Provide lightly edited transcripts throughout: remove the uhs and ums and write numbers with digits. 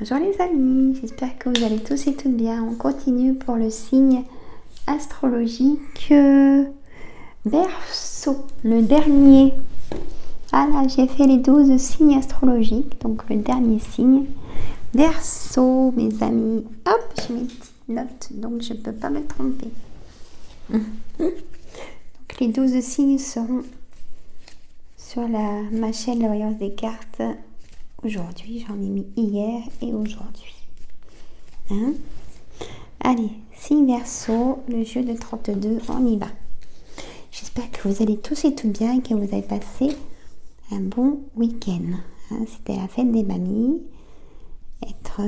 Bonjour les amis, j'espère que vous allez tous et toutes bien. On continue pour le signe astrologique Verseau, le dernier. Ah là, j'ai fait les 12 signes astrologiques, donc le dernier signe. Verseau, mes amis. Hop, j'ai mes petites notes, donc je ne peux pas me tromper. Donc les 12 signes seront sur ma chaîne La Voyance des cartes. Aujourd'hui, j'en ai mis hier et aujourd'hui. Hein? Allez, signe Verseau, le jeu de 32, on y va. J'espère que vous allez tous et toutes bien et que vous avez passé un bon week-end. Hein? C'était la fête des mamies. Être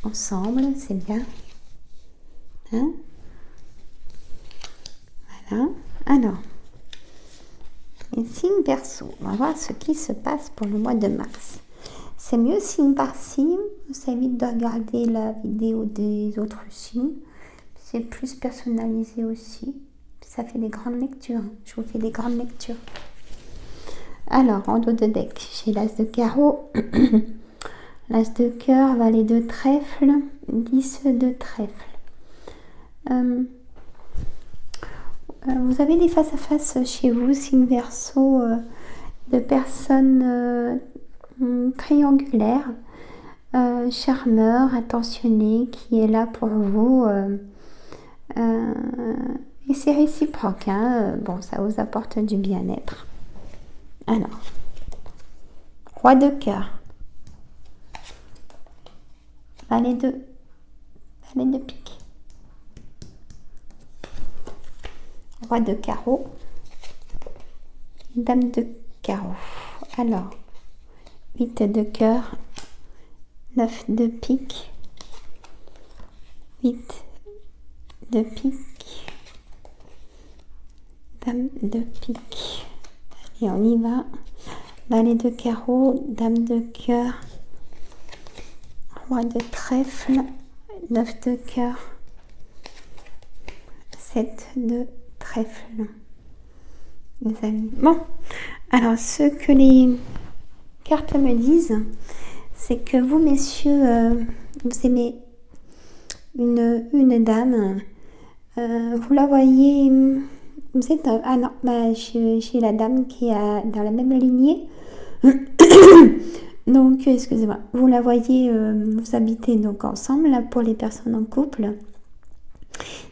ensemble, c'est bien. Hein? Voilà. Alors, les signes Verseau, on va voir ce qui se passe pour le mois de mars. C'est mieux signe par signe, ça évite de regarder la vidéo des autres signes. C'est plus personnalisé aussi. Ça fait des grandes lectures. Je vous fais des grandes lectures. Alors, en dos de deck, j'ai l'as de carreau, l'as de cœur, valet de trèfle, 10 de trèfle. Vous avez des face-à-face chez vous, signe Verseau, de personnes triangulaires, charmeurs, attentionnés, qui est là pour vous. Et c'est réciproque. Hein. Bon, ça vous apporte du bien-être. Alors, roi de cœur, valet de pique. Roi de carreau, dame de carreau. Alors, 8 de cœur, 9 de pique, 8 de pique, dame de pique. Et on y va. Valet de carreau, dame de cœur, roi de trèfle, 9 de cœur, 7 de trèfle, les amis. Bon, alors ce que les cartes me disent, c'est que vous, messieurs, vous aimez une dame, vous la voyez, vous êtes, ah non, j'ai la dame qui est dans la même lignée, donc excusez-moi, vous la voyez, vous habitez donc ensemble, là, pour les personnes en couple.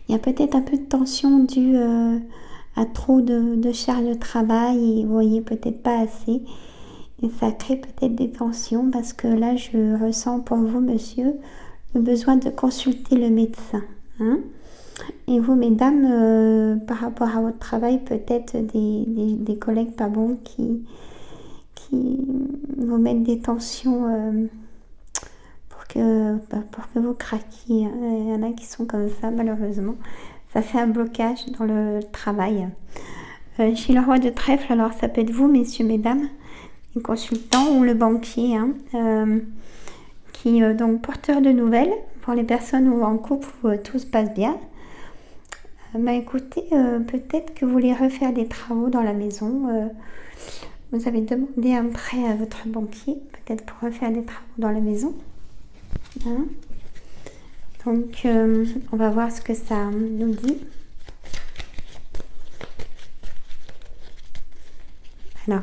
Il y a peut-être un peu de tension due à trop de charge de travail et vous voyez peut-être pas assez. Et ça crée peut-être des tensions parce que là, je ressens pour vous, monsieur, le besoin de consulter le médecin. Hein? Et vous, mesdames, par rapport à votre travail, peut-être des collègues pas bons qui vous mettent des tensions pour que vous craquiez. Il y en a qui sont comme ça, malheureusement. Ça fait un blocage dans le travail. Chez le roi de trèfle, alors ça peut être vous, messieurs, mesdames, les consultants ou le banquier, hein, qui donc porteur de nouvelles pour les personnes où en couple où tout se passe bien. Écoutez, peut-être que vous voulez refaire des travaux dans la maison. Vous avez demandé un prêt à votre banquier, peut-être pour refaire des travaux dans la maison. Hein? Donc, on va voir ce que ça nous dit. Alors,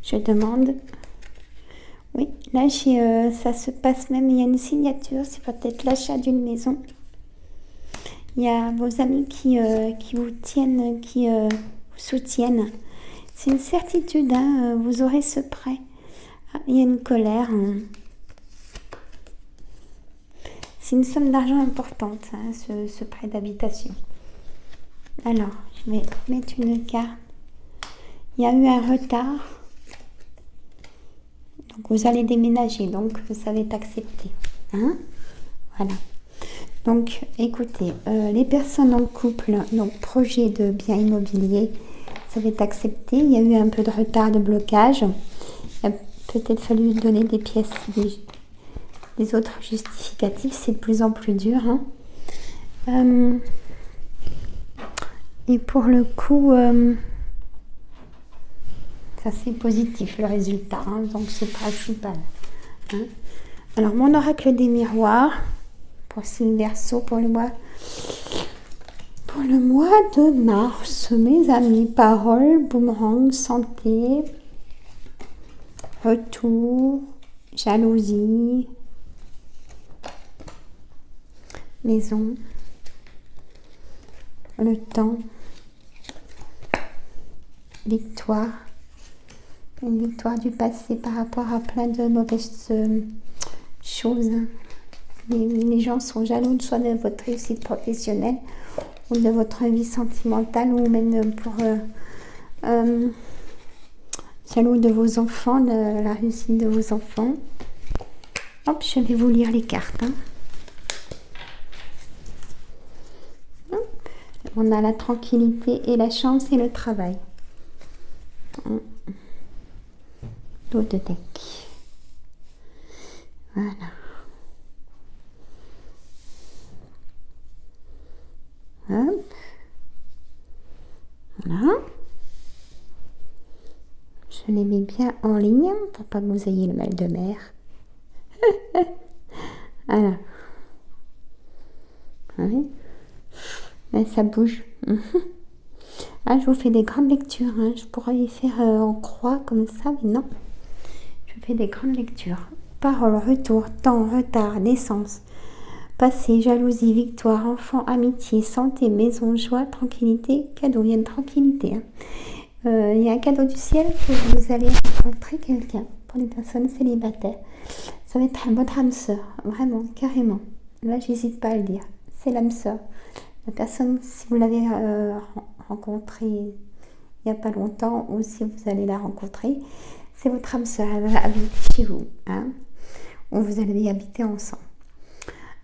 je demande. Oui, là, ça se passe même, il y a une signature, c'est peut-être l'achat d'une maison. Il y a vos amis qui vous tiennent, qui vous soutiennent. C'est une certitude, hein, vous aurez ce prêt. Ah, il y a une colère. Hein. C'est une somme d'argent importante, hein, ce prêt d'habitation. Alors, je vais mettre une carte. Il y a eu un retard. Donc, vous allez déménager, donc ça va être accepté. Hein? Voilà. Donc, écoutez, les personnes en couple, donc projet de bien immobilier, ça va être accepté. Il y a eu un peu de retard, de blocage. Il a peut-être fallu donner des pièces, des autres justificatifs. C'est de plus en plus dur. Hein. Et pour le coup, ça c'est positif le résultat. Hein, donc c'est principal. Hein. Alors, mon oracle des miroirs, pour signe Verseau, pour le mois de mars, mes amis, parole, boomerang, santé, retour, jalousie, maison, le temps, victoire, une victoire du passé par rapport à plein de mauvaises choses. Les gens sont jaloux soit de votre réussite professionnelle ou de votre vie sentimentale ou même jaloux de vos enfants, de la réussite de vos enfants. Hop, je vais vous lire les cartes. Hein. On a la tranquillité et la chance et le travail. Dos de deck. Voilà. Hop. Voilà. Je les mets bien en ligne pour pas que vous ayez le mal de mer. Voilà. Oui. Mais ça bouge. Ah, je vous fais des grandes lectures. Hein. Je pourrais y faire en croix comme ça, mais non. Je fais des grandes lectures. Parole, retour, temps, retard, naissance, passé, jalousie, victoire, enfant, amitié, santé, maison, joie, tranquillité, cadeau. Il y a une tranquillité. Hein. Il y a un cadeau du ciel que vous allez rencontrer quelqu'un pour les personnes célibataires. Ça va être votre âme sœur, vraiment, carrément. Là, j'hésite pas à le dire. C'est l'âme sœur. La personne, si vous l'avez rencontrée il n'y a pas longtemps ou si vous allez la rencontrer, c'est votre âme sœur. Elle va habiter chez vous. Hein, ou vous allez y habiter ensemble.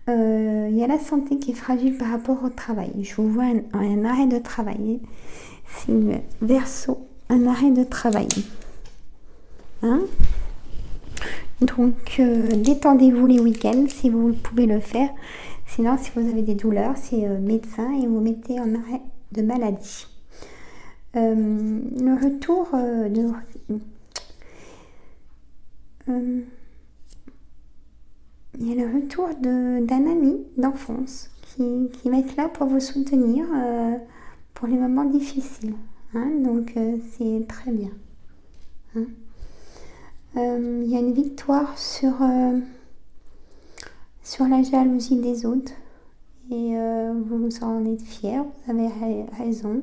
Il y a la santé qui est fragile par rapport au travail. Je vous vois un arrêt de travail. C'est Verseau, un arrêt de travail. Hein? Donc, détendez-vous les week-ends si vous pouvez le faire. Sinon, si vous avez des douleurs, c'est médecin et vous mettez en arrêt de maladie. Le retour il y a le retour d'un ami d'enfance qui va être là pour vous soutenir pour les moments difficiles. Hein, donc, c'est très bien. Hein. Il y a une victoire sur la jalousie des autres et vous en êtes fiers, vous avez raison.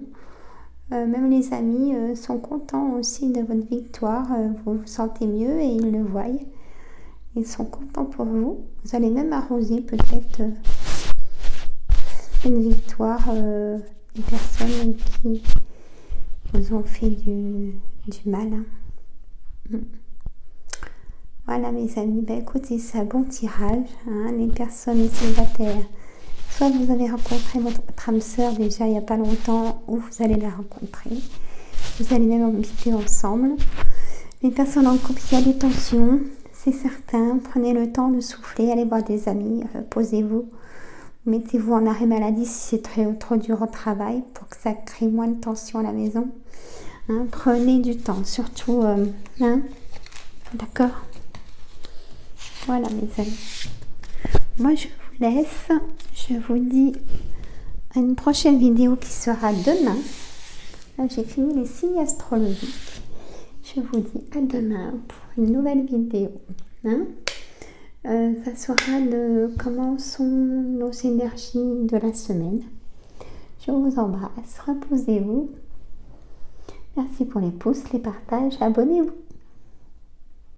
Même les amis sont contents aussi de votre victoire, vous vous sentez mieux et ils le voient. Ils sont contents pour vous. Vous allez même arroser peut-être une victoire des personnes qui vous ont fait du mal. Hein. Voilà mes amis, ben écoutez, c'est un bon tirage. Hein, les personnes célibataires, soit vous avez rencontré votre âme sœur déjà il n'y a pas longtemps, ou vous allez la rencontrer. Vous allez même habiter ensemble. Les personnes en couple, il y a des tensions, c'est certain. Prenez le temps de souffler, allez voir des amis, posez-vous. Mettez-vous en arrêt maladie si c'est trop dur au travail pour que ça crée moins de tension à la maison. Hein, prenez du temps, surtout. Hein, d'accord ? Voilà mes amis. Moi je vous laisse. Je vous dis à une prochaine vidéo qui sera demain. Là j'ai fini les signes astrologiques. Je vous dis à demain pour une nouvelle vidéo. Hein, ça sera de comment sont nos énergies de la semaine. Je vous embrasse. Reposez-vous. Merci pour les pouces, les partages. Abonnez-vous.